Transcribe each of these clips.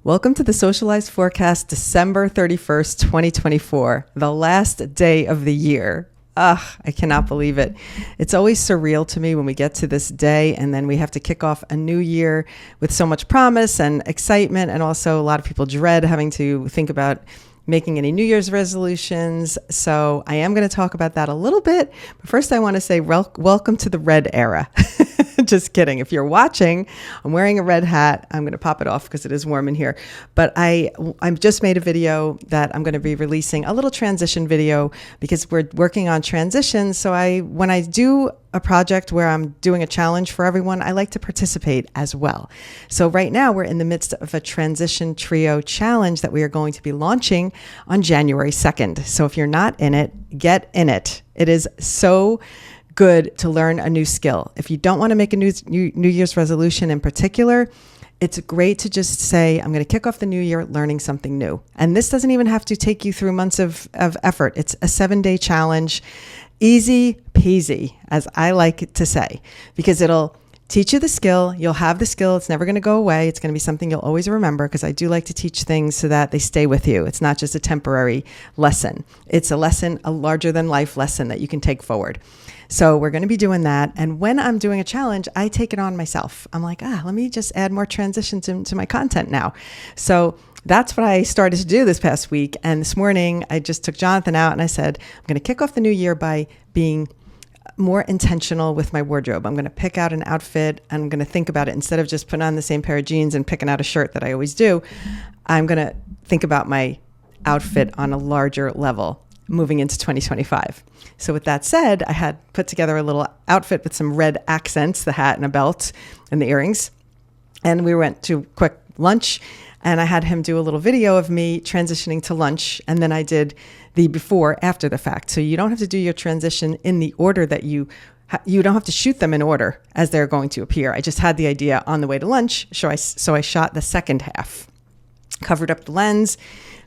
Welcome to the Socialize forecast, December 31st, 2024, the last day of the year. I cannot believe it. It's always surreal to me when we get to this day and then we have to kick off a new year with so much promise and excitement, and also a lot of people dread having to think about making any New Year's resolutions. So I am going to talk about that a little bit. But first, I want to say welcome to the red era. Just kidding. If you're watching, I'm wearing a red hat. I'm going to pop it off because it is warm in here. But I just made a video that I'm going to be releasing, a little transition video, because we're working on transitions. So when I do a project where I'm doing a challenge for everyone, I like to participate as well. So right now we're in the midst of a transition trio challenge that we are going to be launching on January 2nd. So if you're not in it, get in it. It is so good to learn a new skill. If you don't want to make a New Year's resolution in particular, it's great to just say, I'm going to kick off the new year learning something new. And this doesn't even have to take you through months of effort. It's a 7-day challenge. Easy peasy, as I like to say, because it'll teach you the skill. You'll have the skill. It's never going to go away. It's going to be something you'll always remember, because I do like to teach things so that they stay with you. It's not just a temporary lesson. It's a lesson, a larger than life lesson that you can take forward. So we're going to be doing that. And when I'm doing a challenge, I take it on myself. I'm like, let me just add more transitions into my content now. So that's what I started to do this past week. And this morning, I just took Jonathan out and I said, I'm going to kick off the new year by being more intentional with my wardrobe. I'm going to pick out an outfit. I'm going to think about it. Instead of just putting on the same pair of jeans and picking out a shirt that I always do, I'm going to think about my outfit on a larger level moving into 2025. So with that said, I had put together a little outfit with some red accents, the hat and a belt and the earrings. And we went to quick lunch, and I had him do a little video of me transitioning to lunch. And then I did the before, after the fact. So you don't have to do your transition in the order that you don't have to shoot them in order as they're going to appear. I just had the idea on the way to lunch. So I shot the second half, covered up the lens,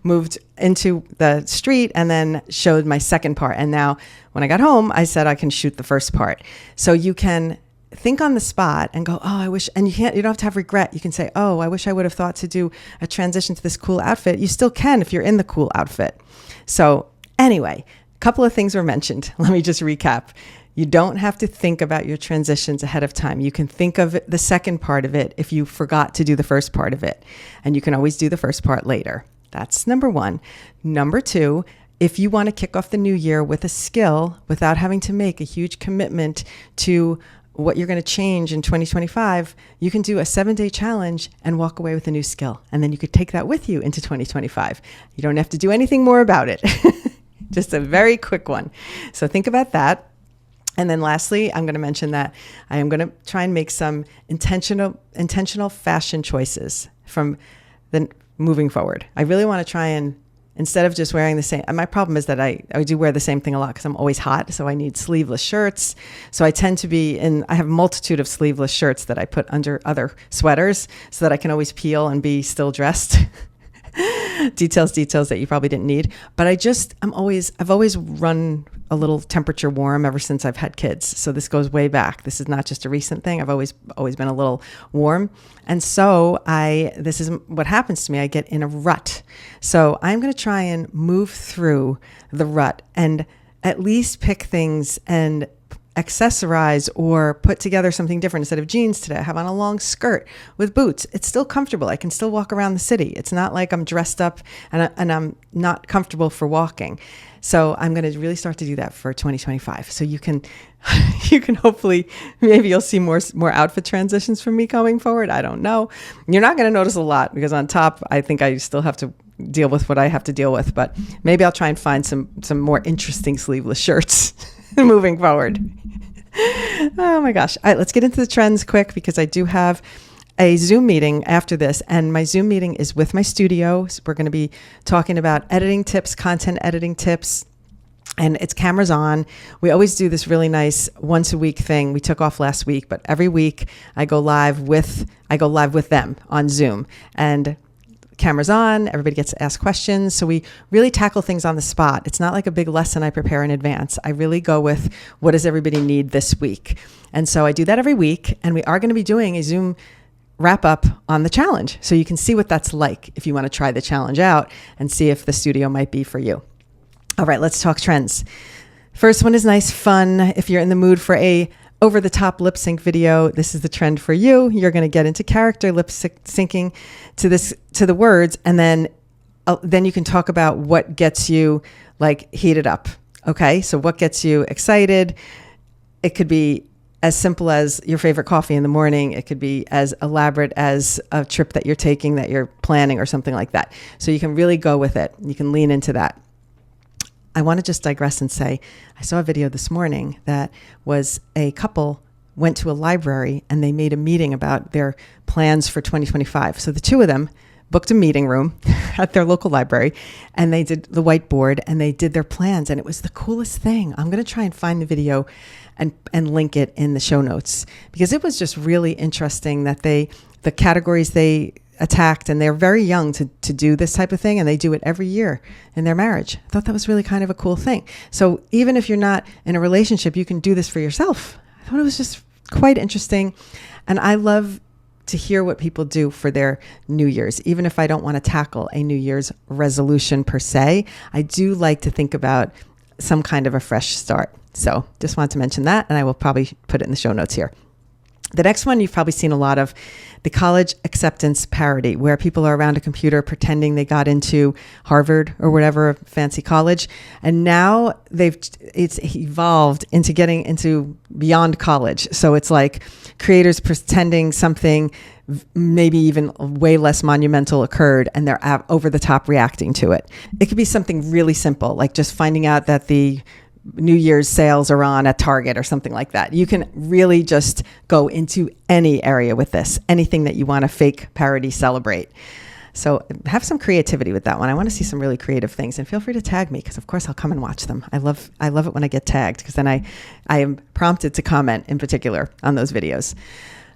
moved into the street, and then showed my second part. And now when I got home, I said I can shoot the first part. So you can think on the spot and go, I wish, and you don't have to have regret. You can say, I wish I would have thought to do a transition to this cool outfit. You still can if you're in the cool outfit. So anyway, a couple of things were mentioned. Let me just recap. You don't have to think about your transitions ahead of time. You can think of the second part of it if you forgot to do the first part of it. And you can always do the first part later. That's number one. Number two, if you want to kick off the new year with a skill without having to make a huge commitment to what you're going to change in 2025, you can do a 7-day challenge and walk away with a new skill. And then you could take that with you into 2025. You don't have to do anything more about it. Just a very quick one. So think about that. And then lastly, I'm going to mention that I am going to try and make some intentional fashion choices from the moving forward. I really want to try and, instead of just wearing the same, and my problem is that I do wear the same thing a lot because I'm always hot. So I need sleeveless shirts. So I tend to I have a multitude of sleeveless shirts that I put under other sweaters so that I can always peel and be still dressed. details that you probably didn't need. But I've always run a little temperature warm ever since I've had kids. So this goes way back. This is not just a recent thing. I've always been a little warm. And so this is what happens to me. I get in a rut. So I'm going to try and move through the rut and at least pick things and accessorize or put together something different. Instead of jeans today, I have on a long skirt with boots. It's still comfortable. I can still walk around the city. It's not like I'm dressed up and I'm not comfortable for walking. So I'm going to really start to do that for 2025. So you can hopefully, maybe you'll see more outfit transitions from me going forward. I don't know. You're not going to notice a lot because on top, I think I still have to deal with what I have to deal with, but maybe I'll try and find some more interesting sleeveless shirts moving forward. Oh my gosh. All right, let's get into the trends quick, because I do have a Zoom meeting after this, and my Zoom meeting is with my studio. So we're going to be talking about editing tips, content editing tips, and it's cameras on. We always do this really nice once a week thing. We took off last week, but every week I go live with them on Zoom, and cameras on, everybody gets to ask questions. So we really tackle things on the spot. It's not like a big lesson I prepare in advance. I really go with what does everybody need this week. And so I do that every week. And we are going to be doing a Zoom wrap up on the challenge. So you can see what that's like if you want to try the challenge out and see if the studio might be for you. All right, let's talk trends. First one is nice, fun. If you're in the mood for a over-the-top lip sync video, this is the trend for you. You're going to get into character lip syncing to the words, and then you can talk about what gets you like heated up. Okay, so what gets you excited? It could be as simple as your favorite coffee in the morning. It could be as elaborate as a trip that you're taking, that you're planning, or something like that. So you can really go with it. You can lean into that. I want to just digress and say, I saw a video this morning that was a couple went to a library and they made a meeting about their plans for 2025. So the two of them booked a meeting room at their local library, and they did the whiteboard and they did their plans, and it was the coolest thing. I'm going to try and find the video and link it in the show notes, because it was just really interesting that the categories they attacked, and they're very young to do this type of thing, and they do it every year in their marriage. I thought that was really kind of a cool thing. So even if you're not in a relationship, you can do this for yourself. I thought it was just quite interesting. And I love to hear what people do for their New Year's. Even if I don't want to tackle a New Year's resolution per se, I do like to think about some kind of a fresh start. So just wanted to mention that, and I will probably put it in the show notes here. The next one, you've probably seen a lot of, the college acceptance parody, where people are around a computer pretending they got into Harvard or whatever fancy college. And now it's evolved into getting into beyond college. So it's like creators pretending something maybe even way less monumental occurred, and they're over the top reacting to it. It could be something really simple, like just finding out that the New Year's sales are on at Target or something like that. You can really just go into any area with this, anything that you want to fake parody celebrate. So have some creativity with that one. I want to see some really creative things, and feel free to tag me, because of course I'll come and watch them. I love it when I get tagged, because then I am prompted to comment in particular on those videos.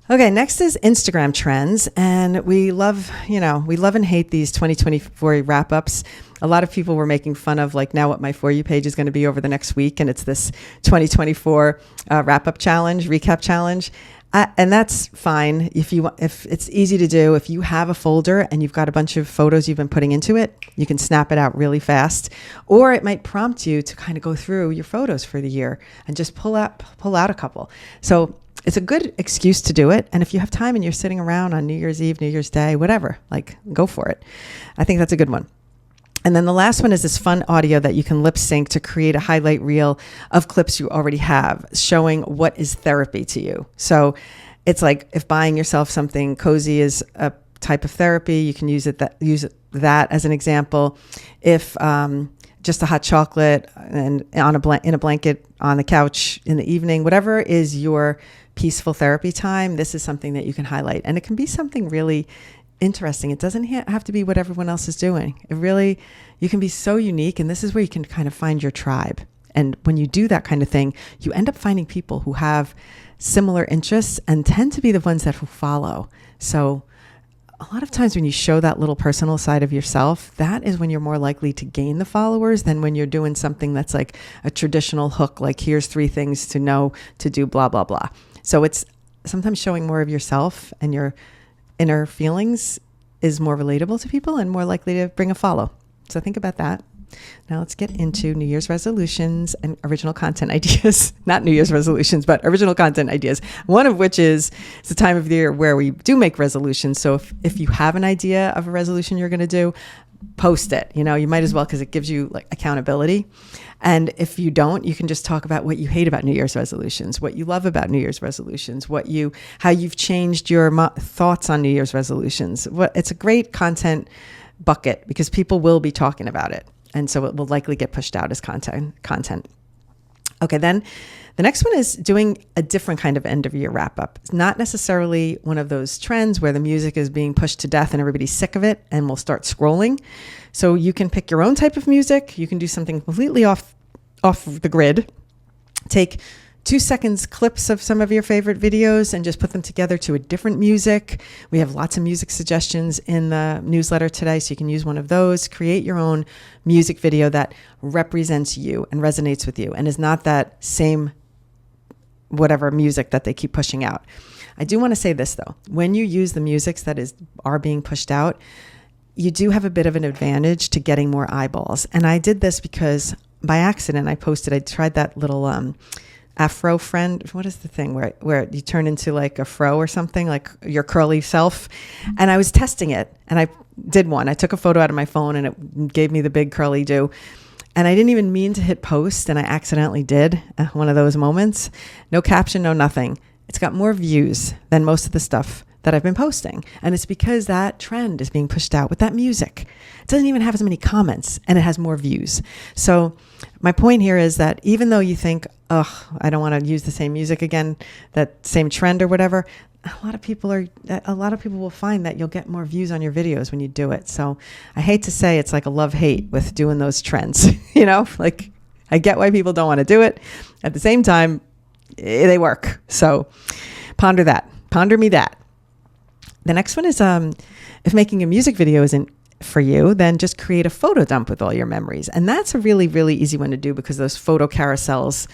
Okay, next is Instagram trends, and we love and hate these 2024 wrap-ups. A lot of people were making fun of like now what my For You page is going to be over the next week, and it's this 2024 wrap-up challenge, recap challenge. And that's fine if it's easy to do. If you have a folder and you've got a bunch of photos you've been putting into it, you can snap it out really fast. Or it might prompt you to kind of go through your photos for the year and just pull out a couple. So it's a good excuse to do it. And if you have time and you're sitting around on New Year's Eve, New Year's Day, whatever, like go for it. I think that's a good one. And then the last one is this fun audio that you can lip sync to create a highlight reel of clips you already have, showing what is therapy to you. So it's like if buying yourself something cozy is a type of therapy, you can use that as an example. If just a hot chocolate and in a blanket on the couch in the evening, whatever is your peaceful therapy time, this is something that you can highlight. And it can be something really interesting. It doesn't have to be what everyone else is doing. You can be so unique, and this is where you can kind of find your tribe. And when you do that kind of thing, you end up finding people who have similar interests and tend to be the ones that will follow. So a lot of times when you show that little personal side of yourself, that is when you're more likely to gain the followers than when you're doing something that's like a traditional hook, like here's 3 things to know to do blah, blah, blah. So it's sometimes showing more of yourself and your inner feelings is more relatable to people and more likely to bring a follow. So think about that. Now let's get into New Year's resolutions and original content ideas. Not New Year's resolutions, but original content ideas. One of which is it's the time of the year where we do make resolutions. So if you have an idea of a resolution you're going to do, post it. You might as well, because it gives you like accountability. And if you don't, you can just talk about what you hate about New Year's resolutions, what you love about New Year's resolutions, how you've changed your thoughts on New Year's resolutions. It's a great content bucket because people will be talking about it. And so it will likely get pushed out as content. Okay, then the next one is doing a different kind of end of year wrap up. It's not necessarily one of those trends where the music is being pushed to death and everybody's sick of it and will start scrolling. So you can pick your own type of music. You can do something completely off the grid. Take 2 seconds clips of some of your favorite videos and just put them together to a different music. We have lots of music suggestions in the newsletter today, so you can use one of those. Create your own music video that represents you and resonates with you and is not that same whatever music that they keep pushing out. I do want to say this though. When you use the musics that are being pushed out, you do have a bit of an advantage to getting more eyeballs. And I did this because by accident, I tried that little Afro friend. What is the thing where you turn into like a fro or something, like your curly self? And I was testing it and I did one. I took a photo out of my phone and it gave me the big curly do. And I didn't even mean to hit post, and I accidentally did. One of those moments. No caption, no nothing. It's got more views than most of the stuff that I've been posting. And it's because that trend is being pushed out with that music. It doesn't even have as many comments, and it has more views. So my point here is that even though you think, oh, I don't want to use the same music again, that same trend or whatever, a lot of people will find that you'll get more views on your videos when you do it. So I hate to say it's like a love-hate with doing those trends, like I get why people don't want to do it. At the same time, they work. So ponder me that. The next one is, if making a music video isn't for you, then just create a photo dump with all your memories. And that's a really, really easy one to do because those photo carousels,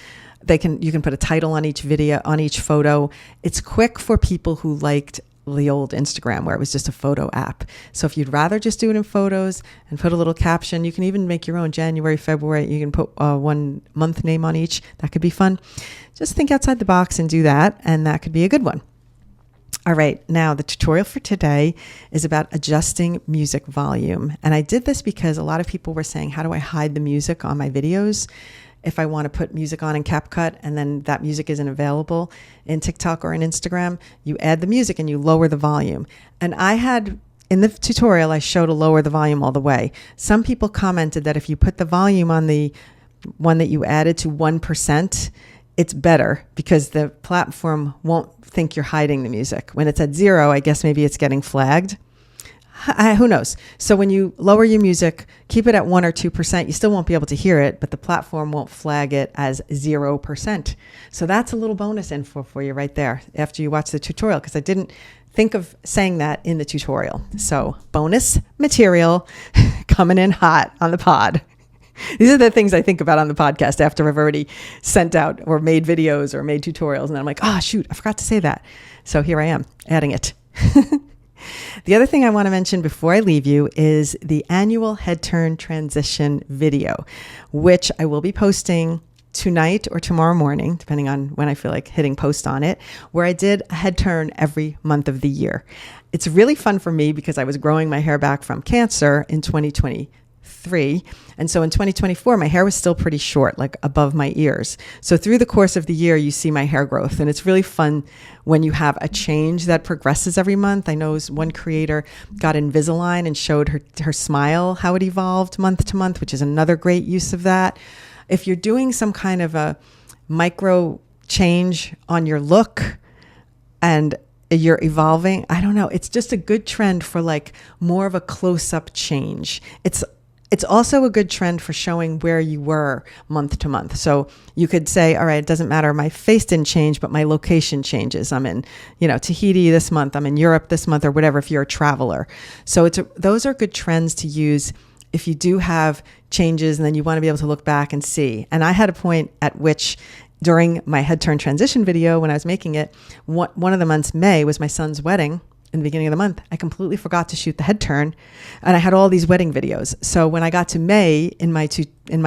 you can put a title on each video, on each photo. It's quick for people who liked the old Instagram where it was just a photo app. So if you'd rather just do it in photos and put a little caption, you can even make your own January, February. You can put 1 month name on each. That could be fun. Just think outside the box and do that. And that could be a good one. All right, now the tutorial for today is about adjusting music volume. And I did this because a lot of people were saying, how do I hide the music on my videos? If I want to put music on in CapCut and then that music isn't available in TikTok or in Instagram, you add the music and you lower the volume. And in the tutorial, I showed to lower the volume all the way. Some people commented that if you put the volume on the one that you added to 1%, it's better because the platform won't think you're hiding the music. When it's at 0, I guess maybe it's getting flagged. Who knows? So when you lower your music, keep it at 1 or 2%, you still won't be able to hear it, but the platform won't flag it as 0%. So that's a little bonus info for you right there after you watch the tutorial, because I didn't think of saying that in the tutorial. So bonus material coming in hot on the pod. These are the things I think about on the podcast after I've already sent out or made videos or made tutorials. And then I'm like, oh, shoot, I forgot to say that. So here I am adding it. The other thing I want to mention before I leave you is the annual head turn transition video, which I will be posting tonight or tomorrow morning, depending on when I feel like hitting post on it, where I did a head turn every month of the year. It's really fun for me because I was growing my hair back from cancer in 2023. And so in 2024, my hair was still pretty short, like above my ears. So through the course of the year, you see my hair growth. And it's really fun when you have a change that progresses every month. I know one creator got Invisalign and showed her smile, how it evolved month to month, which is another great use of that. If you're doing some kind of a micro change on your look and you're evolving, I don't know, it's just a good trend for like more of a close-up change. It's also a good trend for showing where you were month to month. So you could say, all right, it doesn't matter. My face didn't change, but my location changes. I'm in, Tahiti this month. I'm in Europe this month or whatever, if you're a traveler. So those are good trends to use if you do have changes and then you want to be able to look back and see. And I had a point at which during my head turn transition video, when I was making it, one of the months, May, was my son's wedding. In the beginning of the month, I completely forgot to shoot the head turn, and I had all these wedding videos. So when I got to May in my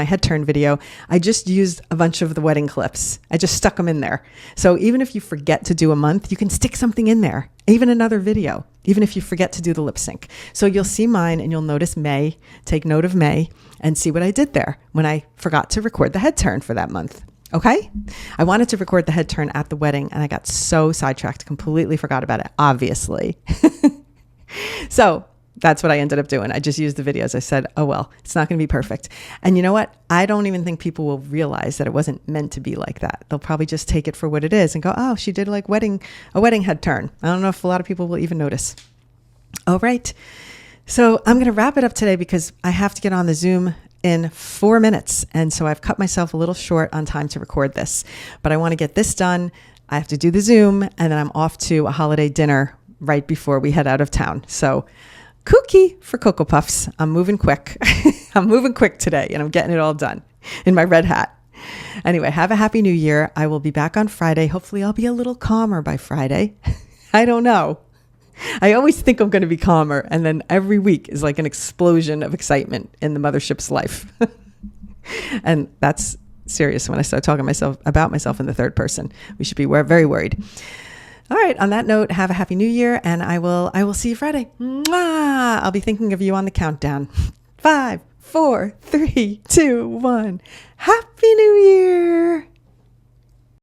head turn video, I just used a bunch of the wedding clips. I just stuck them in there. So even if you forget to do a month, you can stick something in there, even another video, even if you forget to do the lip sync. So you'll see mine and you'll notice May, take note of May, and see what I did there when I forgot to record the head turn for that month. Okay. I wanted to record the head turn at the wedding and I got so sidetracked, completely forgot about it, obviously. So that's what I ended up doing. I just used the videos. I said, oh, well, it's not going to be perfect. And you know what? I don't even think people will realize that it wasn't meant to be like that. They'll probably just take it for what it is and go, oh, she did like a wedding head turn. I don't know if a lot of people will even notice. All right. So I'm going to wrap it up today because I have to get on the Zoom in 4 minutes. And so I've cut myself a little short on time to record this, but I want to get this done. I have to do the Zoom and then I'm off to a holiday dinner right before we head out of town. So kooky for Cocoa Puffs. I'm moving quick. I'm moving quick today and I'm getting it all done in my red hat. Anyway, have a happy new year. I will be back on Friday. Hopefully I'll be a little calmer by Friday. I don't know. I always think I'm going to be calmer. And then every week is like an explosion of excitement in the mothership's life. And that's serious when I start talking about myself in the third person. We should be very worried. All right. On that note, have a happy new year. And I will see you Friday. Mwah! I'll be thinking of you on the countdown. 5, 4, 3, 2, 1. Happy New Year.